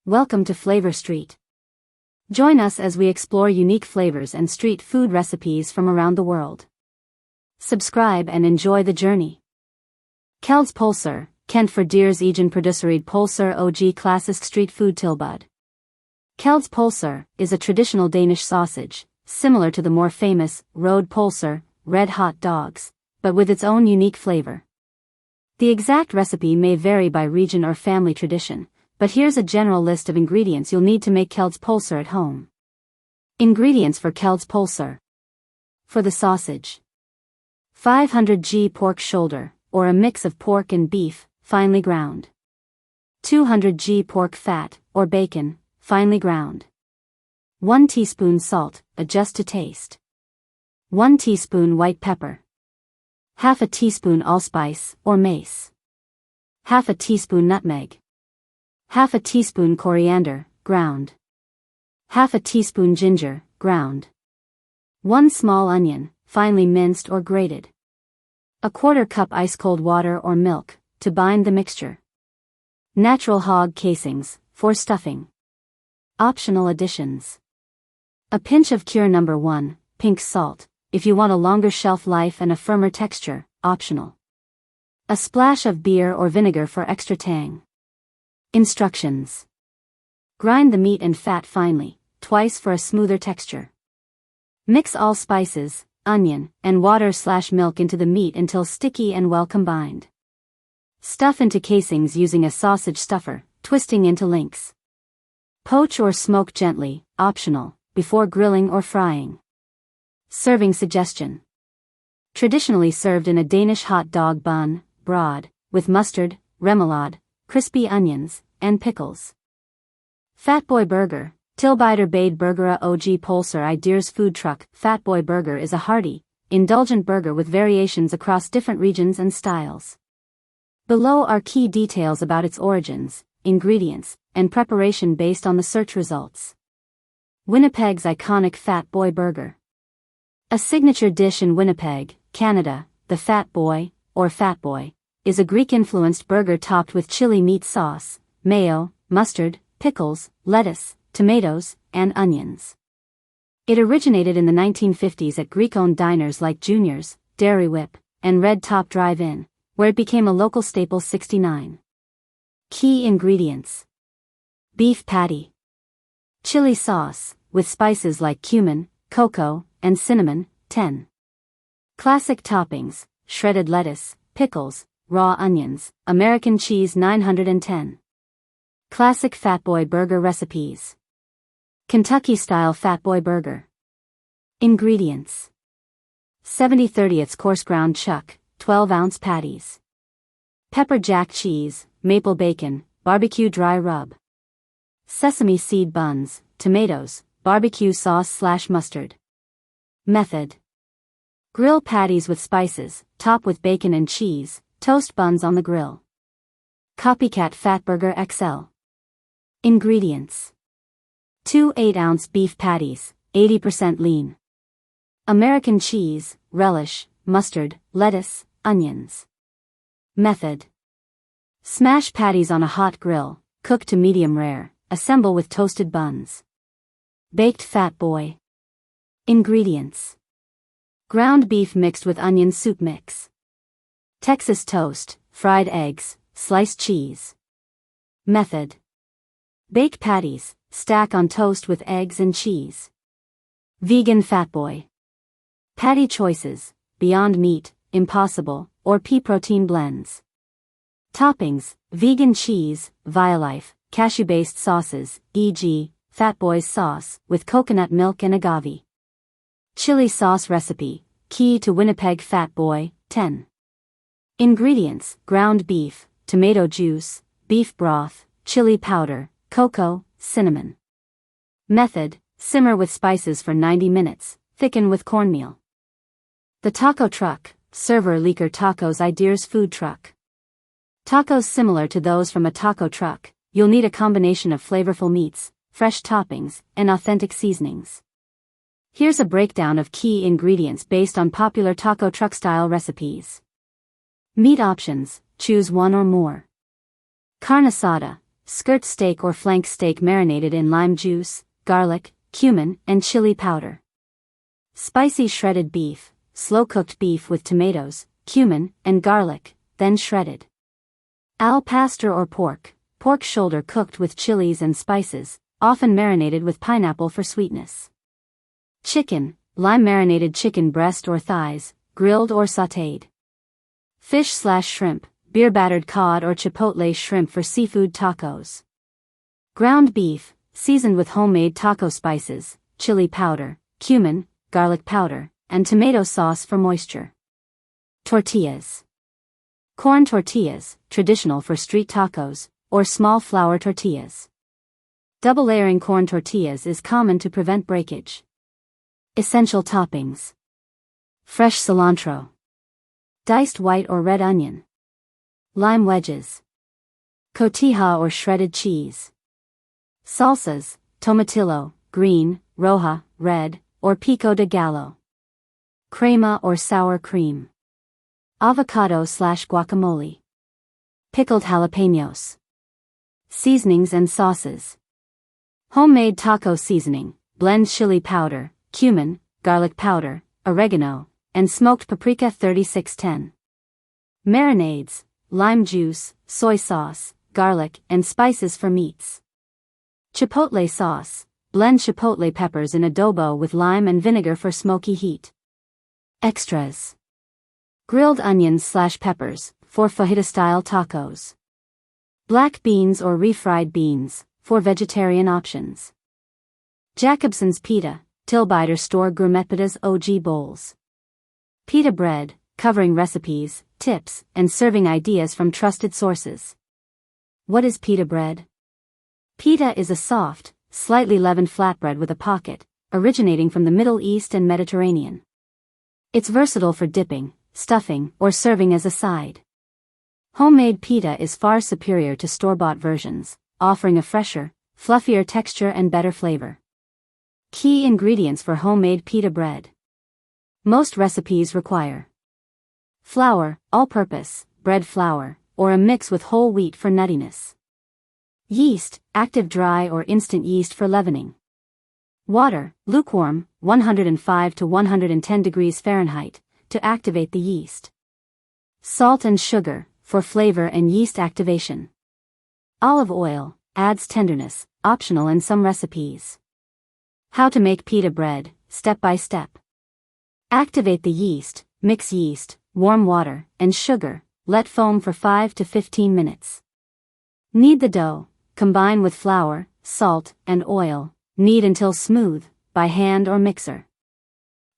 Welcome to Flavor Street. Join us as we explore unique flavors and street food recipes from around the world. Subscribe and enjoy the journey. Kelds Pølser, Kendt for deres egenproducerede pølser og klassiske street food-tilbud. Kelds Pølser is a traditional Danish sausage, similar to the more famous road pølser, red hot dogs, but with its own unique flavor. The exact recipe may vary by region or family tradition, but here's a general list of ingredients you'll need to make Kelds Pølser at home. Ingredients for Kelds Pølser. For the sausage: 500 g pork shoulder, or a mix of pork and beef, finely ground. 200 g pork fat, or bacon, finely ground. 1 teaspoon salt, adjust to taste. 1 teaspoon white pepper. Half a teaspoon allspice, or mace. Half a teaspoon nutmeg. Half a teaspoon coriander, ground. Half a teaspoon ginger, ground. 1 small onion, finely minced or grated. A quarter cup ice-cold water or milk, to bind the mixture. Natural hog casings, for stuffing. Optional additions: a pinch of cure number 1, pink salt, if you want a longer shelf life and a firmer texture, optional. A splash of beer or vinegar for extra tang. Instructions: grind the meat and fat finely, twice for a smoother texture. Mix all spices, onion, and water/milk into the meat until sticky and well combined. Stuff into casings using a sausage stuffer, twisting into links. Poach or smoke gently, optional, before grilling or frying. Serving suggestion: traditionally served in a Danish hot dog bun, broad, with mustard, remoulade, crispy onions, and pickles. Fatboy Burger, Tilbyder både burgere og pølser I deres foodtruck. Fatboy Burger is a hearty, indulgent burger with variations across different regions and styles. Below are key details about its origins, ingredients, and preparation based on the search results. Winnipeg's iconic Fatboy Burger. A signature dish in Winnipeg, Canada, the Fatboy, or Fatboy, is a Greek-influenced burger topped with chili meat sauce, mayo, mustard, pickles, lettuce, tomatoes, and onions. It originated in the 1950s at Greek-owned diners like Junior's, Dairy Whip, and Red Top Drive-In, where it became a local staple. 69. Key ingredients: beef patty. Chili sauce, with spices like cumin, cocoa, and cinnamon, 10. Classic toppings: shredded lettuce, pickles, raw onions, American cheese. 910. Classic Fatboy Burger recipes. Kentucky-style Fatboy Burger. Ingredients: 70/30 coarse ground chuck, 12-ounce patties. Pepper jack cheese, maple bacon, barbecue dry rub. Sesame seed buns, tomatoes, barbecue sauce/mustard. Method: grill patties with spices, top with bacon and cheese, toast buns on the grill. Copycat Fatburger XL. Ingredients: 2 8-ounce beef patties, 80% lean. American cheese, relish, mustard, lettuce, onions. Method: smash patties on a hot grill, cook to medium rare, assemble with toasted buns. Baked Fatboy. Ingredients: ground beef mixed with onion soup mix. Texas toast, fried eggs, sliced cheese. Method: bake patties, stack on toast with eggs and cheese. Vegan Fatboy. Patty choices: Beyond Meat, Impossible, or pea protein blends. Toppings: vegan cheese, Violife, cashew-based sauces, e.g., Fatboy's sauce, with coconut milk and agave. Chili sauce recipe, key to Winnipeg Fatboy, 10. Ingredients: ground beef, tomato juice, beef broth, chili powder, cocoa, cinnamon. Method: simmer with spices for 90 minutes, thicken with cornmeal. The Taco Truck, server lekker tacos I deres foodtruck. Tacos similar to those from a taco truck, you'll need a combination of flavorful meats, fresh toppings, and authentic seasonings. Here's a breakdown of key ingredients based on popular taco truck-style recipes. Meat options: choose one or more. Carne asada, skirt steak or flank steak marinated in lime juice, garlic, cumin, and chili powder. Spicy shredded beef, slow-cooked beef with tomatoes, cumin, and garlic, then shredded. Al pastor or pork shoulder cooked with chilies and spices, often marinated with pineapple for sweetness. Chicken, lime-marinated chicken breast or thighs, grilled or sautéed. Fish/shrimp, beer-battered cod or chipotle shrimp for seafood tacos. Ground beef, seasoned with homemade taco spices, chili powder, cumin, garlic powder, and tomato sauce for moisture. Tortillas. Corn tortillas, traditional for street tacos, or small flour tortillas. Double layering corn tortillas is common to prevent breakage. Essential toppings. Fresh cilantro. Diced white or red onion. Lime wedges. Cotija or shredded cheese. Salsas, tomatillo, green, roja, red, or pico de gallo. Crema or sour cream. Avocado/guacamole. Pickled jalapenos. Seasonings and sauces. Homemade taco seasoning, blend chili powder, cumin, garlic powder, oregano, and smoked paprika 3610. Marinades, lime juice, soy sauce, garlic, and spices for meats. Chipotle sauce, blend chipotle peppers in adobo with lime and vinegar for smoky heat. Extras. Grilled onions/peppers, for fajita-style tacos. Black beans or refried beans, for vegetarian options. Jakobsens Pita, Tilbyder store gourmetpitas OG bowls. Pita bread, covering recipes, tips, and serving ideas from trusted sources. What is pita bread? Pita is a soft, slightly leavened flatbread with a pocket, originating from the Middle East and Mediterranean. It's versatile for dipping, stuffing, or serving as a side. Homemade pita is far superior to store-bought versions, offering a fresher, fluffier texture and better flavor. Key ingredients for homemade pita bread. Most recipes require flour, all-purpose, bread flour, or a mix with whole wheat for nuttiness. Yeast, active dry or instant yeast for leavening. Water, lukewarm, 105 to 110 degrees Fahrenheit, to activate the yeast. Salt and sugar, for flavor and yeast activation. Olive oil, adds tenderness, optional in some recipes. How to make pita bread, step by step. Activate the yeast, mix yeast, warm water, and sugar, let foam for 5 to 15 minutes. Knead the dough, combine with flour, salt, and oil, knead until smooth, by hand or mixer.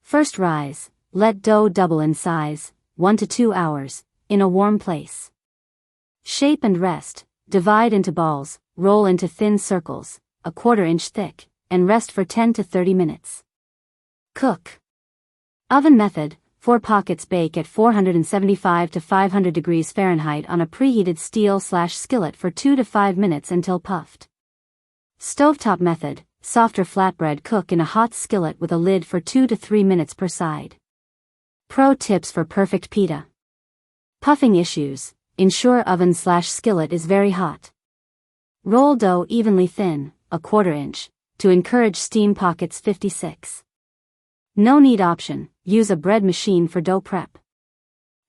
First rise, let dough double in size, 1 to 2 hours, in a warm place. Shape and rest, divide into balls, roll into thin circles, a 1/4 inch thick, and rest for 10 to 30 minutes. Cook. Oven method, 4 pockets bake at 475 to 500 degrees Fahrenheit on a preheated steel/skillet for 2 to 5 minutes until puffed. Stovetop method, softer flatbread cook in a hot skillet with a lid for 2 to 3 minutes per side. Pro tips for perfect pita. Puffing issues, ensure oven/skillet is very hot. Roll dough evenly thin, a 1/4 inch, to encourage steam pockets 56. No knead option, use a bread machine for dough prep.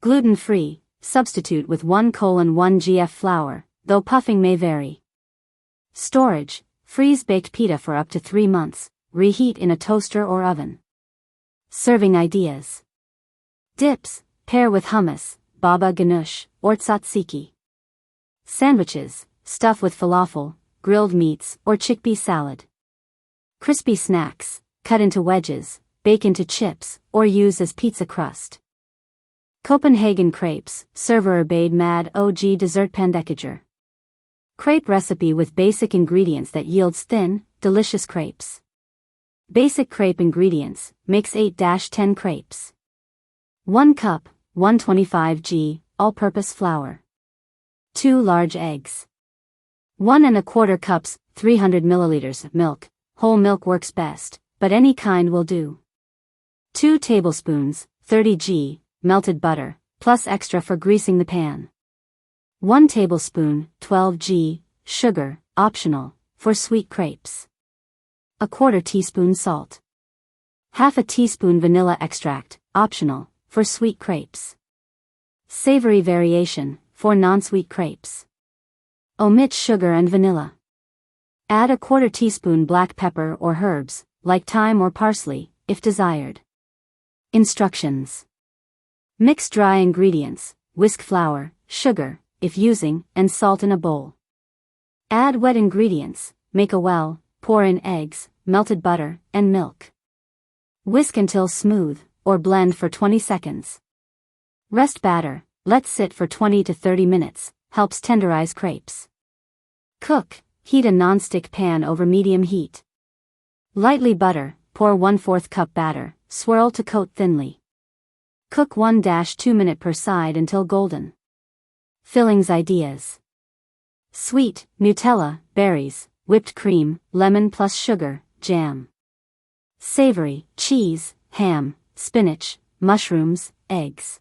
Gluten-free, substitute with 1:1 gf flour, though puffing may vary. Storage, freeze baked pita for up to 3 months, reheat in a toaster or oven. Serving ideas. Dips, pair with hummus, baba ganoush, or tzatziki. Sandwiches, stuff with falafel, grilled meats, or chickpea salad. Crispy snacks, cut into wedges, bake into chips, or use as pizza crust. Copenhagen Crepes, server bade mad OG dessertpandekager. Crepe recipe with basic ingredients that yields thin, delicious crepes. Basic crepe ingredients, mix 8-10 crepes. 1 cup, 125 g, all-purpose flour. 2 large eggs. 1¼ cups, 300 milliliters of milk, whole milk works best, but any kind will do. 2 tablespoons, 30 g, melted butter, plus extra for greasing the pan. 1 tablespoon, 12 g, sugar, optional, for sweet crepes. 1/4 teaspoon salt. 1/2 teaspoon vanilla extract, optional, for sweet crepes. Savory variation, for non-sweet crepes. Omit sugar and vanilla. Add 1/4 teaspoon black pepper or herbs, like thyme or parsley, if desired. Instructions. Mix dry ingredients, whisk flour, sugar, if using, and salt in a bowl. Add wet ingredients, make a well, pour in eggs, melted butter, and milk. Whisk until smooth, or blend for 20 seconds. Rest batter, let sit for 20 to 30 minutes, helps tenderize crepes. Cook, heat a non-stick pan over medium heat. Lightly butter, pour 1/4 cup batter, swirl to coat thinly. Cook 1-2 minutes per side until golden. Fillings ideas. Sweet, Nutella, berries, whipped cream, lemon plus sugar, jam. Savory, cheese, ham, spinach, mushrooms, eggs.